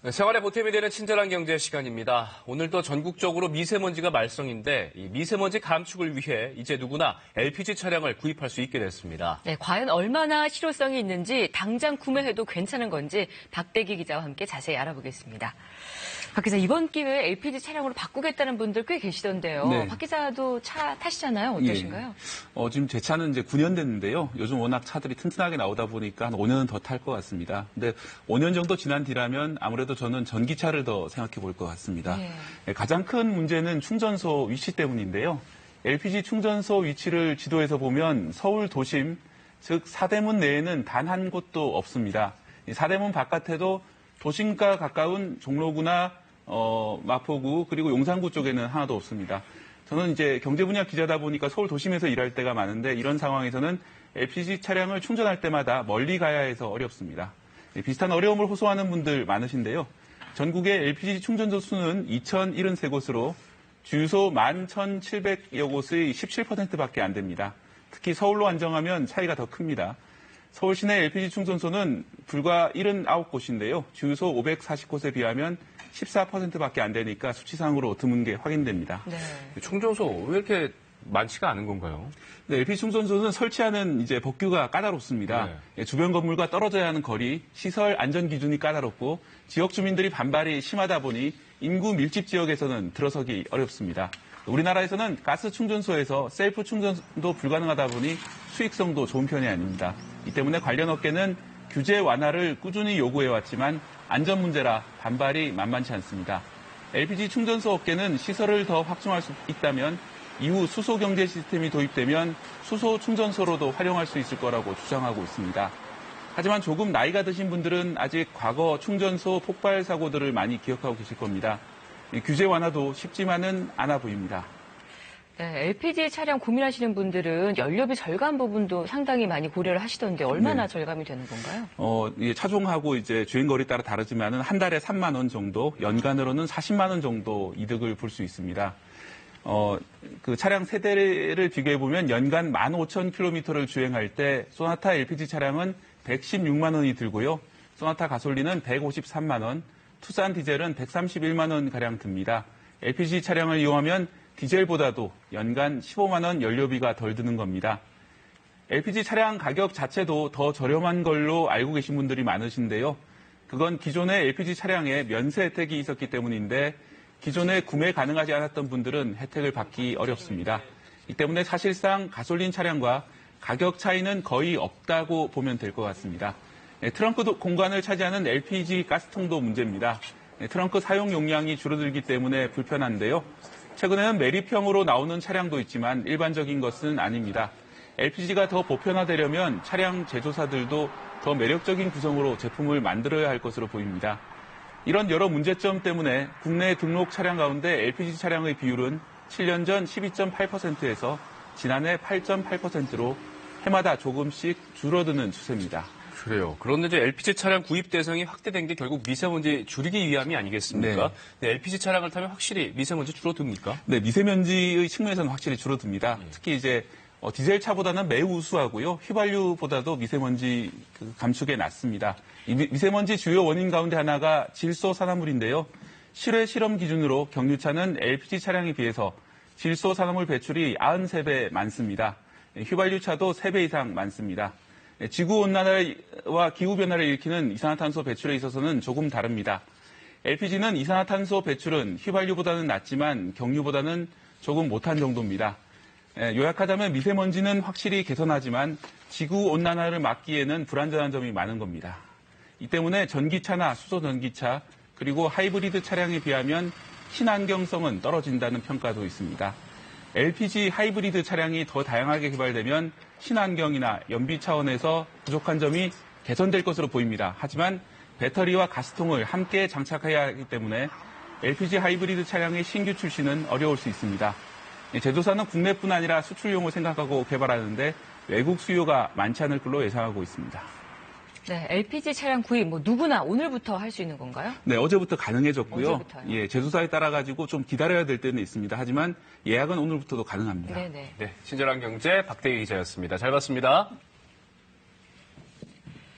네, 생활에 보탬이 되는 친절한 경제 시간입니다. 오늘도 전국적으로 미세먼지가 말썽인데 이 미세먼지 감축을 위해 이제 누구나 LPG 차량을 구입할 수 있게 됐습니다. 네, 과연 얼마나 실효성이 있는지 당장 구매해도 괜찮은 건지 박대기 기자와 함께 자세히 알아보겠습니다. 박 기자, 이번 기회에 LPG 차량으로 바꾸겠다는 분들 꽤 계시던데요. 네. 박 기자도 차 타시잖아요. 어떠신가요? 예. 지금 제 차는 이제 9년 됐는데요. 요즘 워낙 차들이 튼튼하게 나오다 보니까 한 5년은 더 탈 것 같습니다. 근데 5년 정도 지난 뒤라면 아무래도 저는 전기차를 더 생각해 볼 것 같습니다. 예. 가장 큰 문제는 충전소 위치 때문인데요. LPG 충전소 위치를 지도에서 보면 서울 도심, 즉 사대문 내에는 단 한 곳도 없습니다. 사대문 바깥에도 도심과 가까운 종로구나 마포구 그리고 용산구 쪽에는 하나도 없습니다. 저는 이제 경제 분야 기자다 보니까 서울 도심에서 일할 때가 많은데 이런 상황에서는 LPG 차량을 충전할 때마다 멀리 가야 해서 어렵습니다. 비슷한 어려움을 호소하는 분들 많으신데요. 전국의 LPG 충전소 수는 2,073곳으로 주유소 11,700여 곳의 17%밖에 안 됩니다. 특히 서울로 안정하면 차이가 더 큽니다. 서울 시내 LPG 충전소는 불과 79곳인데요. 주유소 540곳에 비하면 14%밖에 안 되니까 수치상으로 드문 게 확인됩니다. 네. 충전소 왜 이렇게 많지가 않은 건가요? 네, LPG 충전소는 설치하는 이제 법규가 까다롭습니다. 주변 건물과 떨어져야 하는 거리, 시설 안전 기준이 까다롭고 지역 주민들이 반발이 심하다 보니 인구 밀집 지역에서는 들어서기 어렵습니다. 우리나라에서는 가스 충전소에서 셀프 충전도 불가능하다 보니 수익성도 좋은 편이 아닙니다. 이 때문에 관련 업계는 규제 완화를 꾸준히 요구해왔지만 안전 문제라 반발이 만만치 않습니다. LPG 충전소 업계는 시설을 더 확충할 수 있다면 이후 수소 경제 시스템이 도입되면 수소 충전소로도 활용할 수 있을 거라고 주장하고 있습니다. 하지만 조금 나이가 드신 분들은 아직 과거 충전소 폭발 사고들을 많이 기억하고 계실 겁니다. 규제 완화도 쉽지만은 않아 보입니다. 네, LPG 차량 고민하시는 분들은 연료비 절감 부분도 상당히 많이 고려를 하시던데 얼마나 네. 절감이 되는 건가요? 차종하고 이제 주행거리 따라 다르지만은 한 달에 3만 원 정도, 연간으로는 40만 원 정도 이득을 볼 수 있습니다. 그 차량 세대를 비교해 보면 연간 15,000km를 주행할 때 소나타 LPG 차량은 116만 원이 들고요. 소나타 가솔린은 153만 원, 투싼 디젤은 131만 원 가량 듭니다. LPG 차량을 이용하면 디젤보다도 연간 15만 원 연료비가 덜 드는 겁니다. LPG 차량 가격 자체도 더 저렴한 걸로 알고 계신 분들이 많으신데요. 그건 기존의 LPG 차량에 면세 혜택이 있었기 때문인데 기존에 구매 가능하지 않았던 분들은 혜택을 받기 어렵습니다. 이 때문에 사실상 가솔린 차량과 가격 차이는 거의 없다고 보면 될 것 같습니다. 트렁크 공간을 차지하는 LPG 가스통도 문제입니다. 트렁크 사용 용량이 줄어들기 때문에 불편한데요. 최근에는 매립형으로 나오는 차량도 있지만 일반적인 것은 아닙니다. LPG가 더 보편화되려면 차량 제조사들도 더 매력적인 구성으로 제품을 만들어야 할 것으로 보입니다. 이런 여러 문제점 때문에 국내 등록 차량 가운데 LPG 차량의 비율은 7년 전 12.8%에서 지난해 8.8%로 해마다 조금씩 줄어드는 추세입니다. 그래요. 그런데 이제 LPG 차량 구입 대상이 확대된 게 결국 미세먼지 줄이기 위함이 아니겠습니까? 네. LPG 차량을 타면 확실히 미세먼지 줄어듭니까? 네, 미세먼지의 측면에서는 확실히 줄어듭니다. 특히 이제 디젤 차보다는 매우 우수하고요. 휘발유보다도 미세먼지 감축에 낮습니다. 이 미세먼지 주요 원인 가운데 하나가 질소 산화물인데요. 실외 실험 기준으로 경유차는 LPG 차량에 비해서 질소 산화물 배출이 93배 많습니다. 휘발유차도 3배 이상 많습니다. 지구온난화와 기후변화를 일으키는 이산화탄소 배출에 있어서는 조금 다릅니다. LPG는 이산화탄소 배출은 휘발유보다는 낮지만 경유보다는 조금 못한 정도입니다. 요약하자면 미세먼지는 확실히 개선하지만 지구온난화를 막기에는 불완전한 점이 많은 겁니다. 이 때문에 전기차나 수소전기차 그리고 하이브리드 차량에 비하면 친환경성은 떨어진다는 평가도 있습니다. LPG 하이브리드 차량이 더 다양하게 개발되면 친환경이나 연비 차원에서 부족한 점이 개선될 것으로 보입니다. 하지만 배터리와 가스통을 함께 장착해야 하기 때문에 LPG 하이브리드 차량의 신규 출시는 어려울 수 있습니다. 제조사는 국내뿐 아니라 수출용을 생각하고 개발하는데 외국 수요가 많지 않을 걸로 예상하고 있습니다. 네, LPG 차량 구입 누구나 오늘부터 할 수 있는 건가요? 네, 어제부터 가능해졌고요. 어제부터요? 제조사에 따라 가지고 좀 기다려야 될 때는 있습니다. 하지만 예약은 오늘부터도 가능합니다. 네네. 네, 친절한 경제 박대기 기자였습니다. 잘 봤습니다.